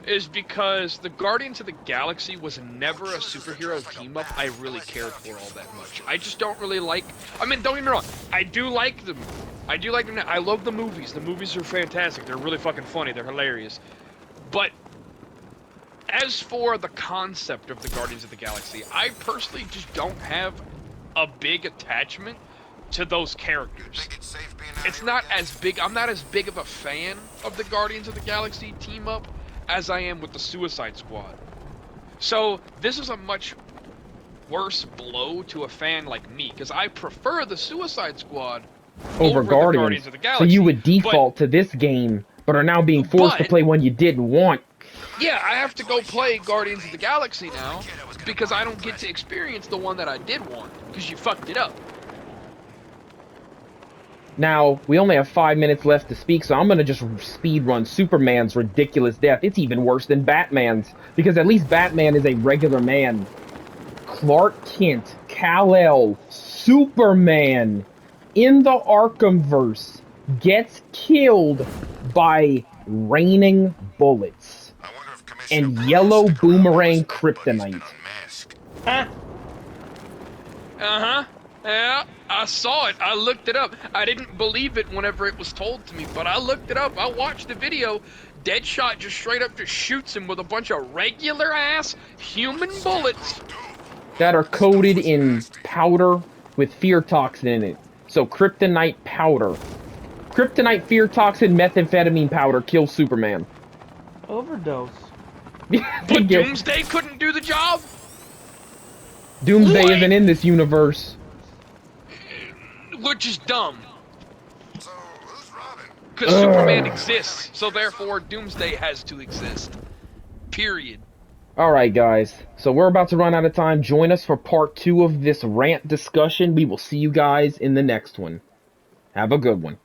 is because the Guardians of the Galaxy was never a superhero team-up I really cared for all that much. I just don't really like... I mean, don't get me wrong. I do like them. I do like them. I love the movies. The movies are fantastic. They're really fucking funny. They're hilarious. But as for the concept of the Guardians of the Galaxy, I personally just don't have a big attachment to those characters. It's not as big... I'm not as big of a fan of the Guardians of the Galaxy team-up as I am with the Suicide Squad. So this is a much worse blow to a fan like me, because I prefer the Suicide Squad over the Guardians of the Galaxy.
So you would default to this game, but are now being forced to play one you didn't want.
Yeah, I have to go play Guardians of the Galaxy now, because I don't get to experience the one that I did want, because you fucked it up.
Now, we only have 5 minutes left to speak, so I'm gonna just speedrun Superman's ridiculous death. It's even worse than Batman's, because at least Batman is a regular man. Clark Kent, Kal-El, Superman, in the Arkhamverse, gets killed by raining bullets and yellow boomerang kryptonite.
Uh-huh. Yeah, I saw it. I looked it up. I didn't believe it whenever it was told to me, but I looked it up. I watched the video. Deadshot just straight up just shoots him with a bunch of regular-ass human bullets.
That are coated in powder with fear toxin in it. So, kryptonite powder. Kryptonite, fear toxin, methamphetamine powder kills Superman.
Overdose.
But Doomsday couldn't do the job?
Doomsday isn't in this universe.
Which is dumb. Because Superman exists, so therefore Doomsday has to exist. Period.
Alright guys, so we're about to run out of time. Join us for part 2 of this rant discussion. We will see you guys in the next one. Have a good one.